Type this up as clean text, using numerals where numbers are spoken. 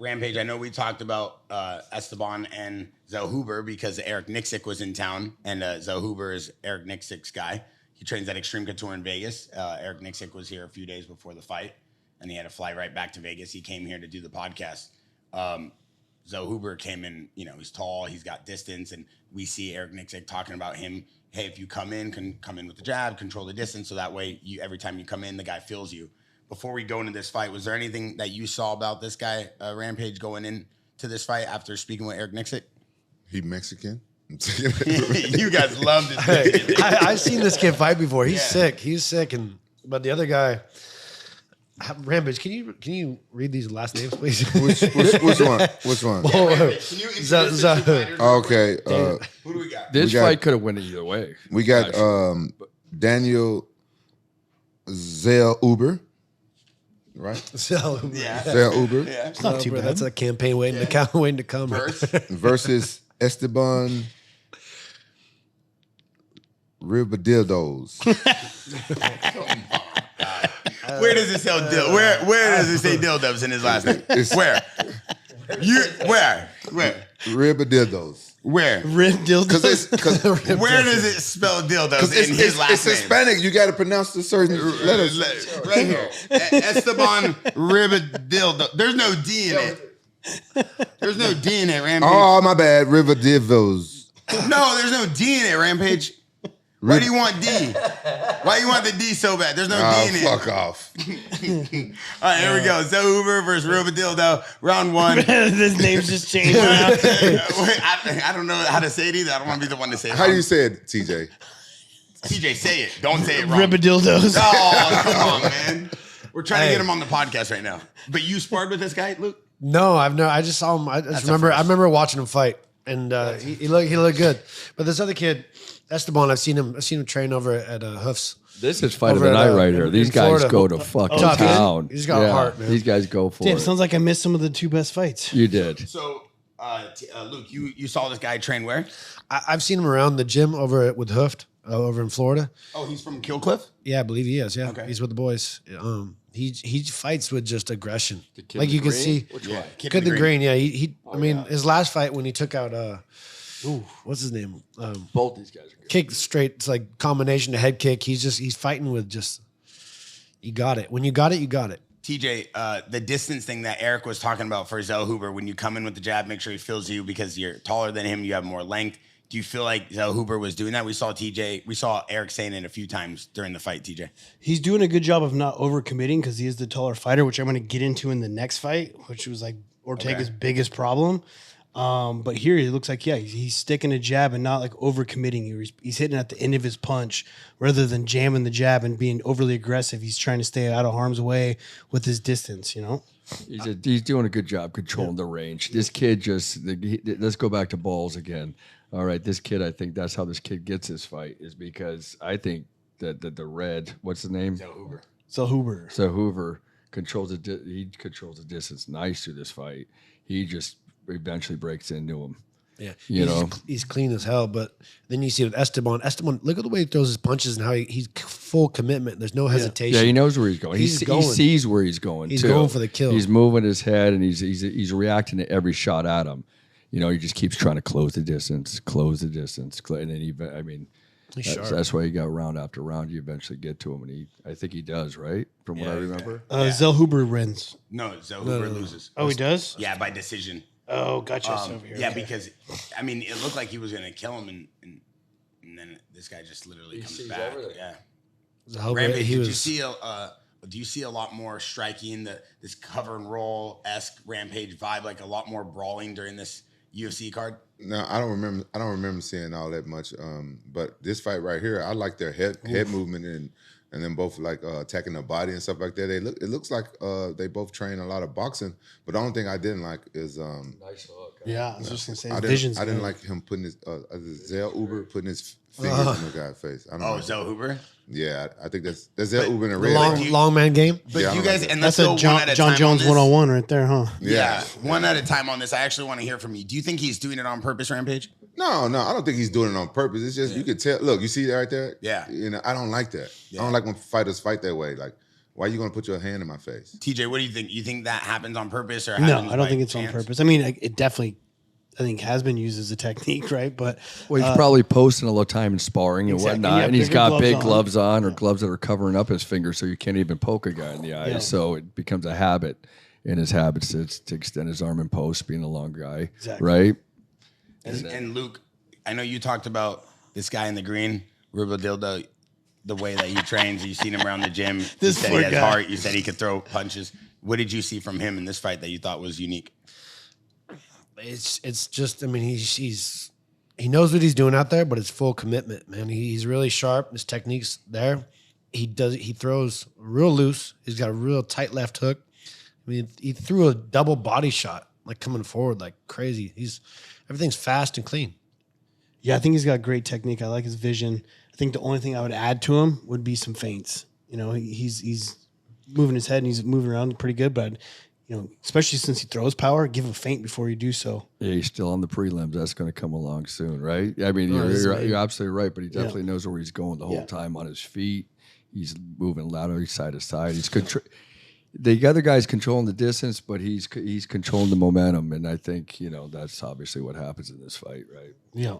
Rampage, I know we talked about Esteban and Zellhuber because Eric Nixick was in town, and Zellhuber is Eric Nixick's guy. He trains at Extreme Couture in Vegas. Eric Nixick was here a few days before the fight, and he had to fly right back to Vegas. He came here to do the podcast. Zellhuber came in, he's tall, he's got distance, and we see Eric Nixick talking about him. Hey, if you come in with the jab, control the distance, so that way every time you come in, the guy feels you. Before we go into this fight, was there anything that you saw about this guy, Rampage, going into this fight after speaking with Eric Nixick? He Mexican? You guys love this kid. I've seen this kid fight before. He's sick. He's sick. But the other guy, Rampage, can you read these last names, please? Which one? Which one? Yeah, Rampage, can you introduce the two fighters? Okay. Who do we got? This fight could have went either way. We got Daniel Zellhuber. Right? Zellhuber. Yeah. Zellhuber. Yeah. It's not too bad. That's a campaign waiting to come. Versus Esteban Ribadildos. Where does it say Where does it say dildos in his last name? Where? Where? Ribadildos. Where? Rib dildos. Where does it spell dildos in his last it's name? Hispanic. You got to pronounce the certain letters. Right here. Esteban Ribadildo. There's no D in it. There's no D in it, Rampage. Oh, my bad. Ribadildos. No, there's no D in it, Rampage. Why do you want D? Why you want the D so bad? There's no D in it. Fuck off. All right, here we go. Zellhuber versus Ribadildo, round one. His name's just changed. I don't know how to say it either. I don't want to be the one to say it. How do you say it, TJ? TJ, say it. Don't say it wrong. Ribadildos. Oh, come on, man. We're trying to get him on the podcast right now. But you sparred with this guy, Luke? No, I just saw him. I remember watching him fight, and he looked good. But this other kid, Esteban, I've seen him train over at Hoofs. This is fight of the night right here. These guys Florida. go to fucking Tough. town. He's got heart, man. These guys go for Damn, it. sounds like I missed some of the two best fights. You did. So, Luke, you saw this guy train where? I've seen him around the gym with Hoofed over in Florida. Oh, he's from Killcliff? Yeah, I believe he is. Yeah, Okay. he's with the boys. He fights with just aggression, kid like in you the can green? see. Which Yeah. one? Kid Kid in the Green. Yeah, I mean, yeah. his last fight when he took out what's his name? Both these guys are good. Kick straight. It's like combination to head kick. He's fighting with just. You got it. When you got it, you got it. TJ, the distance thing that Eric was talking about for Zellhuber, when you come in with the jab, make sure he feels you because you're taller than him, you have more length. Do you feel like Zellhuber was doing that? We saw Eric saying it a few times during the fight, TJ. He's doing a good job of not overcommitting because he is the taller fighter, which I'm going to get into in the next fight, which was like Ortega's biggest problem. But here it looks like, he's sticking a jab and not like overcommitting. He's hitting at the end of his punch rather than jamming the jab and being overly aggressive. He's trying to stay out of harm's way with his distance, He's doing a good job controlling the range. This kid let's go back to balls again. All right, this kid, I think that's how this kid gets his fight is because I think that the red, what's the name? Zellhuber controls the distance nice through this fight. He just eventually breaks into him. Yeah, he's clean as hell. But then you see with Esteban, look at the way he throws his punches and how he's full commitment. There's no hesitation. Yeah, he knows where he's going. He sees where he's going. He's too. going for the kill. He's moving his head and he's reacting to every shot at him. He just keeps trying to close the distance, and then that's why he got round after round. You eventually get to him, and I think he does, right? From what I remember. Zellhuber wins. No, Zellhuber loses. Oh, he does? Yeah, by decision. Oh, gotcha. Over here. Yeah, because it looked like he was gonna kill him, and then this guy just literally comes back. Yeah. Rampage, do you see a lot more striking, this cover and roll esque Rampage vibe, like a lot more brawling during this UFC card? No, I don't remember seeing all that much. But this fight right here, I like their head movement and then both like attacking the body and stuff like that. It looks like they both train a lot of boxing. But the only thing I didn't like is Nice hook. Yeah, I was just gonna say I didn't like him putting his Zellhuber putting his fingers in the guy's face. I don't know. Zellhuber? Yeah, I think that's Zellhuber in a red. Long man game. But Yeah, you guys, and That's let's a go one at a John time Jones on this. 101 right there, huh? Yeah, one at a time on this. I actually want to hear from you. Do you think he's doing it on purpose, Rampage? No, I don't think he's doing it on purpose. It's just you could tell. Look, you see that right there? Yeah. I don't like that. I don't like when fighters fight that way. Like Why are you going to put your hand in my face? TJ, what do you think? You think that happens on purpose or No, happens I don't by think it's chance? on purpose. I mean, it definitely, I think, has been used as a technique, right? But Well, he's probably posting a lot of time in sparring and Exactly. whatnot, Yeah, and he's bigger got gloves big on. gloves on or gloves that are covering up his fingers, so you can't even poke a guy in the eyes. Yeah. So it becomes a habit in his habits to extend his arm in post, being a long guy, Exactly. right? And Luke, I know you talked about this guy in the green, Ribovics, the way that he trains. You've seen him around the gym. You This said poor he has guy. heart. You said he could throw punches. What did you see from him in this fight that you thought was unique? It's just, I mean, he knows what he's doing out there, but it's full commitment, man. He's really sharp. His technique's there. He throws real loose. He's got a real tight left hook. I mean, he threw a double body shot, like coming forward like crazy. Everything's fast and clean. yeah, I think he's got great technique. I like his vision. I think the only thing I would add to him would be some feints. You know, he's moving his head and he's moving around pretty good, but you know, especially since he throws power, give a feint before you do so. Yeah, he's still on the prelims. That's going to come along soon, right? I mean, you're absolutely right, but he definitely knows where he's going the whole time on his feet. He's moving laterally side to side. The other guy's controlling the distance, but he's controlling the momentum, and I think that's obviously what happens in this fight, right? Yeah.